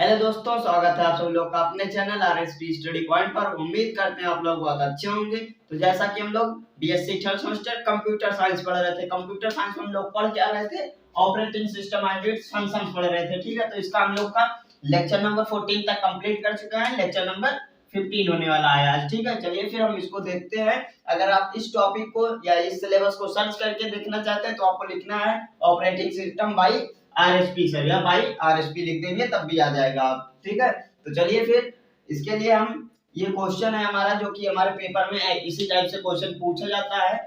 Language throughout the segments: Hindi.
हेलो दोस्तों, स्वागत है आप सब लोग का अपने चैनल आरएसपी स्टडी पॉइंट पर। उम्मीद करते हैं आप लोग बहुत अच्छे होंगे। तो जैसा कि हम लोग BSc third semester computer science पढ़ रहे थे, कंप्यूटर साइंस में हम लोग पढ़ क्या रहे थे, operating system and it's functions पढ़ रहे थे। ठीक है, तो इसका हम लोग का लेक्चर नंबर 14 तक कंप्लीट कर चुके हैं। लेक्चर नंबर 15 होने वाला है आज। ठीक है, चलिए फिर हम इसको देखते हैं। अगर आप इस टॉपिक को या इस सिलेबस को सर्च करके देखना चाहते हैं तो आपको लिखना है operating system by RSP sir, या भाई आरएसपी लिख देंगे तब भी आ जाएगा आप। ठीक है, तो चलिए फिर इसके लिए हम ये क्वेश्चन है हमारा जो कि हमारे पेपर में इसी टाइप से क्वेश्चन पूछा जाता है।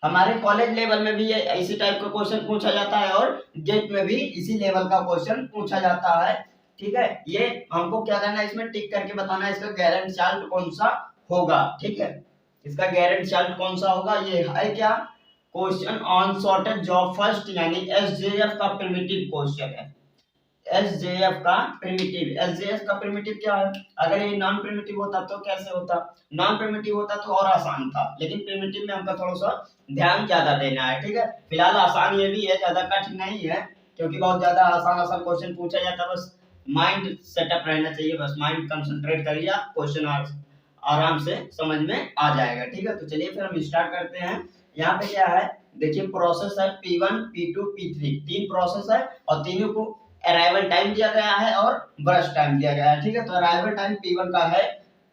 हमारे कॉलेज लेवल में भी ये इसी टाइप का क्वेश्चन पूछा जाता है और गेट में भी इसी लेवल का क्वेश्चन पूछा जाता है। ठीक है, ये हमको क्या करना है, इसमें टिक करके बताना है इसका गारंटी चार्ट कौन सा होगा। ठीक है, इसका गारंटी चार्ट कौन सा होगा, ये है क्या, question on sorted job first, यानी एसजेएफ का प्रिमिटिव क्वेश्चन है। एसजेएफ का प्रिमिटिव, एसजेएफ का प्रिमिटिव क्या है, अगर ये नॉन प्रिमिटिव होता तो कैसे होता, नॉन प्रिमिटिव होता तो और आसान था, लेकिन प्रिमिटिव में हमका थोड़ा सा ध्यान ज्यादा देना है। ठीक है, फिलहाल आसान ये भी है, ज्यादा कठिन नहीं है, क्योंकि बहुत ज्यादा आसान आसान क्वेश्चन पूछा जाता है। बस माइंड सेटअप रहना चाहिए, बस माइंड कंसंट्रेट करिए, क्वेश्चन आराम से समझ में आ जाएगा। ठीक है, तो चलिए फिर हम स्टार्ट करते हैं। यहाँ पे क्या है, देखिए प्रोसेस है P1, P2, P3, तीन प्रोसेस है और तीनों को अराइवल टाइम दिया गया है और बर्स्ट टाइम दिया गया है। ठीक है, तो अराइवल टाइम P1 का है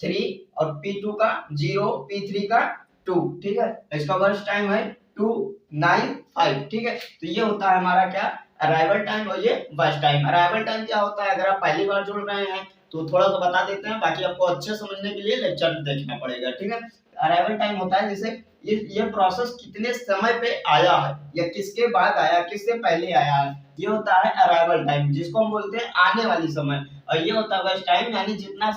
3 और P2 का 0, P3 का 2। ठीक है, इसका बर्स्ट टाइम है 2, 9, 5। ठीक है, तो ये होता है हमारा क्या, अराइवल टाइम और ये बर्स्ट टाइम। अराइवल टाइम क्या होता है, अगर आप पहली बार जुड़ रहे हैं तो थोड़ा सा बता देते हैं, बाकी आपको अच्छे समझने के लिए लेक्चर देखना पड़ेगा। ठीक है, अराइवल टाइम होता है जैसे ये प्रोसेस कितने समय पे आया है या किसके बाद आया, किससे पहले आया है, ये होता है अराइवल टाइम, जिसको हम बोलते हैं आने वाली समय। और ये होता है वेस्ट टाइम, यानी जितना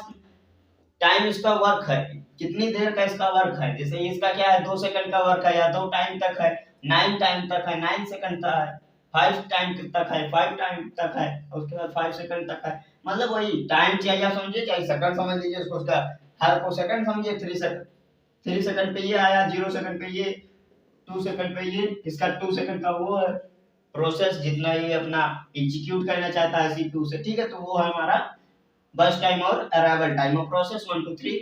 टाइम इसका वर्क है, कितनी देर का इसका वर्क है। जैसे इसका क्या है, 2 सेकंड का वर्क है या 2 टाइम तक है, 9 टाइम तक है, 9 सेकंड तक है, 5 टाइम तक है, 5 टाइम तक है, उसके बाद 5 सेकंड तक है। मतलब वही टाइम चाहिए समझिए, चाहे सेकंड समझ लीजिए उसको, उसका हर को सेकंड समझिए। 3 सेकंड पे ये आया, 0 सेकंड पे ये, 2 सेकंड पे ये, इसका 2 सेकंड का वो है प्रोसेस, जितना ये अपना एग्जीक्यूट करना चाहता है CPU से। ठीक है, तो वो है हमारा बस टाइम और अराइवल टाइम और प्रोसेस 1 2 3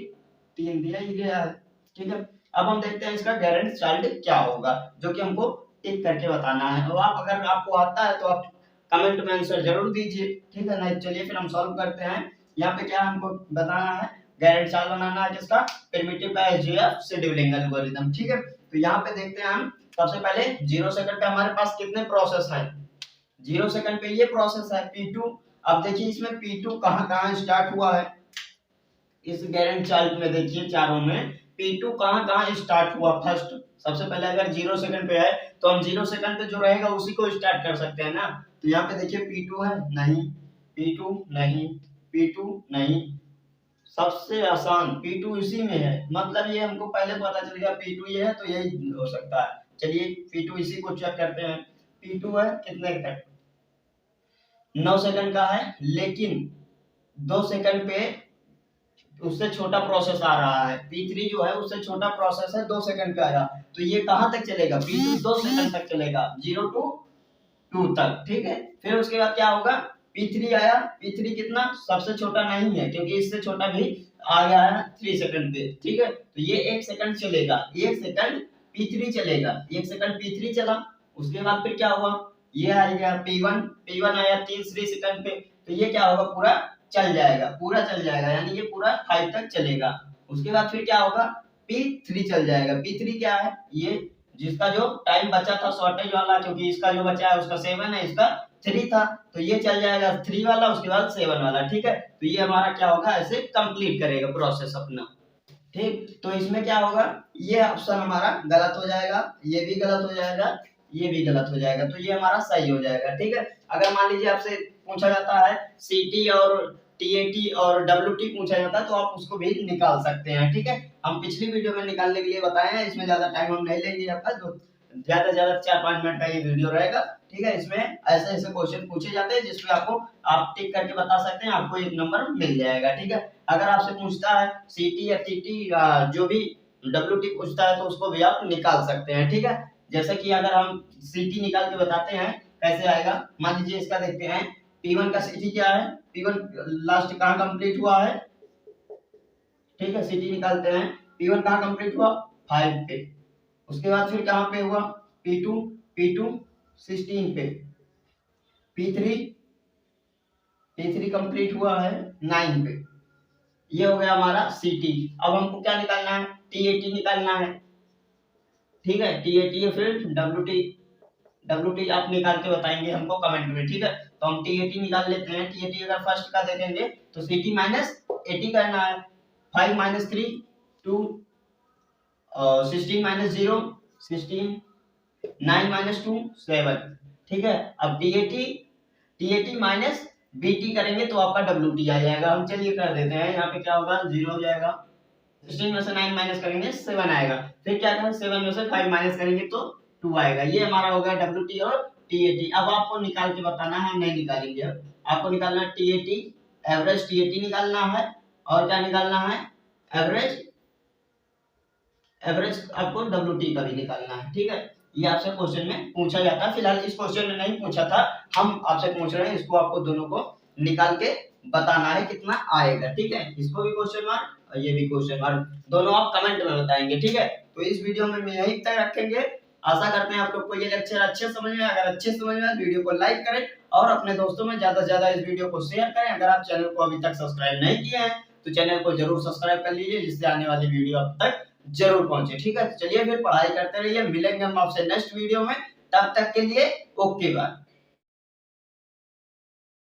तीन दिया ही गया है। ठीक है, अब हम देखते हैं इसका गारंटी चार्ट क्या होगा, जो कि हमको टिक करके बताना है। और आप अगर आपको आता है तो आप कमेंट में आंसर जरूर दीजिए। ठीक है, नहीं चलिए फिर हम सॉल्व करते हैं। यहाँ पे क्या हमको बताना है, गारंटी चार्ट बनाना है जिसका प्रिमिटिव का एसजेएफ शेड्यूलिंग एल्गोरिथम। ठीक है, तो यहाँ पे देखते हैं हम सबसे पहले 0 सेकंड पे हमारे पास कितने प्रोसेस हैं। 0 सेकंड पे ये प्रोसेस है P2। अब देखिए इसमें P2 कहाँ स्टार्ट हुआ है, इस गारंटी चार्ट में देखिए चारों में P2 कहाँ स्टार्ट हुआ फर्स्ट। सबसे पहले अगर 0 सेकंड पे है तो हम 0 सेकंड पे जो रहेगा उसी को स्टार्ट कर सकते हैं ना। तो यहाँ पे देखिए P2 है, नहीं P2 नहीं, P2 नहीं, सबसे आसान P2 इसी में है, मतलब ये हमको पहले पता चल गया P2 ये है तो यही हो सकता है। चलिए P2 इसी को चेक करते हैं। P2 है कितने तक, 9 सेकंड का है, लेकिन 2 सेकंड पे उससे छोटा प्रोसेस आ रहा है। P3 जो है उससे छोटा प्रोसेस है, 2 सेकंड का आया, तो ये कहां तक चलेगा, P2 2 सेकंड तक चलेगा, 0 to 2 तक। ठीक है, फिर उसके बाद क्या होगा, P3 आया, P3 कितना, सबसे छोटा नहीं है क्योंकि इससे छोटा भी आ गया है 3 सेकंड पे। ठीक है, तो ये 1 सेकंड चलेगा, 1 सेकंड P3 चलेगा, 1 सेकंड P3 चला। उसके बाद फिर क्या हुआ, ये आ गया P1 आया 3 सेकंड पे, तो ये क्या होगा, पूरा चल जाएगा, पूरा चल जाएगा, यानी ये पूरा 5 तक चलेगा। उसके बाद फिर क्या होगा, P3 चल जाएगा। P3 क्या है, ये जिसका जो टाइम बचा था शॉर्टेज वाला, क्योंकि इसका जो बचा है उसका 7 है, इसका 3 था, तो ये चल जाएगा 3 वाला, उसके बाद 7 वाला। ठीक है, तो ये हमारा क्या होगा, ऐसे कंप्लीट करेगा प्रोसेस अपना। ठीक, तो इसमें क्या होगा, ये ऑप्शन हमारा गलत हो जाएगा, ये भी गलत हो जाएगा, ये भी गलत हो जाएगा, तो ये हमारा सही हो जाएगा। ठीक है, अगर मान लीजिए आपसे पूछा जाता है सीटी और टीएटी और डब्ल्यूटी पूछा जाता है तो आप उसको भी निकाल सकते हैं। ठीक है, हम पिछली वीडियो में निकालने के लिए बताए हैं, इसमें ज्यादा टाइम हम नहीं लेंगे आपका, जो ज्यादा से ज्यादा 4-5 मिनट का ये वीडियो रहेगा। ठीक है, इसमें ऐसे ऐसे क्वेश्चन पूछे जाते हैं जिसमें आपको आप टिक करके बता सकते हैं, आपको 1 नंबर मिल जाएगा। ठीक है, अगर आपसे पूछता है सीटी या टीटी जो भी डब्ल्यूटी पूछता है तो उसको भी आप निकाल सकते हैं। ठीक है, जैसे कि अगर हम सीटी निकाल के बताते हैं कैसे आएगा, मान लीजिए इसका देखते हैं, P1 का सीटी क्या है, P1 लास्ट कहाँ कंप्लीट हुआ है, ठीक है, सिटी निकालते हैं। P1 कहाँ कंप्लीट हुआ, 5 पे। उसके बाद फिर कहाँ पे हुआ, P2 16 पे। P3 कंप्लीट हुआ है 9 पे। ये हो गया हमारा सिटी। अब हमको क्या निकालना है, टी80 निकालना है, ठीक है। टी80 फिर डब्ल्यूटी आप निकाल के बताएंगे हमको कमेंट में, ठीक है। तो हम टी80 निकाल लेते हैं। टी80 अगर फर्स्ट का देखेंगे तो सिटी माइनस 80 करना है। 5 माइनस 3 2, 16 माइनस 0 16, 9 माइनस 2 7, ठीक है। अब टी80 माइनस बीटी करेंगे तो आपका डब्ल्यूटी आ जाएगा। हम चलिए कर देते हैं, यहाँ पे क्या होगा, 0 हो जाएगा। 16 में से 9 माइनस करेंगे 7 आएगा। फिर क्या करें, 7 में से 5 माइनस करेंगे तो 2 आएगा। ये हमारा हो गया डब्ल्यूटी और टी80। अब आपको निकाल के बताना है, हम नहीं निकालेंगे। आपको निकालना है टी80 एवरेज, टी80 निकालना है, और क्या निकालना है, एवरेज आपको डब्ल्यूटी का भी निकालना है, ठीक है। ये आपसे क्वेश्चन में पूछा जाता है। फिलहाल इस क्वेश्चन में नहीं पूछा था, हम आपसे पूछ रहे हैं, इसको आपको दोनों को निकाल के बताना है कितना आएगा, ठीक है। इसको भी क्वेश्चन मार्क और ये भी क्वेश्चन मार्क, दोनों आप कमेंट में बताएंगे, ठीक है। तो इस वीडियो में मैं यही तक रखेंगे। आशा करते हैं आप लोग को ये लेक्चर अच्छे समझ में। अगर अच्छे समझ में वीडियो को लाइक करें और अपने दोस्तों में ज्यादा से ज्यादा इस वीडियो को शेयर करें। अगर आप चैनल को अभी तक सब्सक्राइब नहीं किए हैं तो चैनल को जरूर सब्सक्राइब कर लीजिए, जिससे आने वाली वीडियो आप तक जरूर पहुंचे, ठीक है। चलिए फिर पढ़ाई करते रहिए, मिलेंगे हम आपसे नेक्स्ट वीडियो में। तब तक के लिए ओके बाय।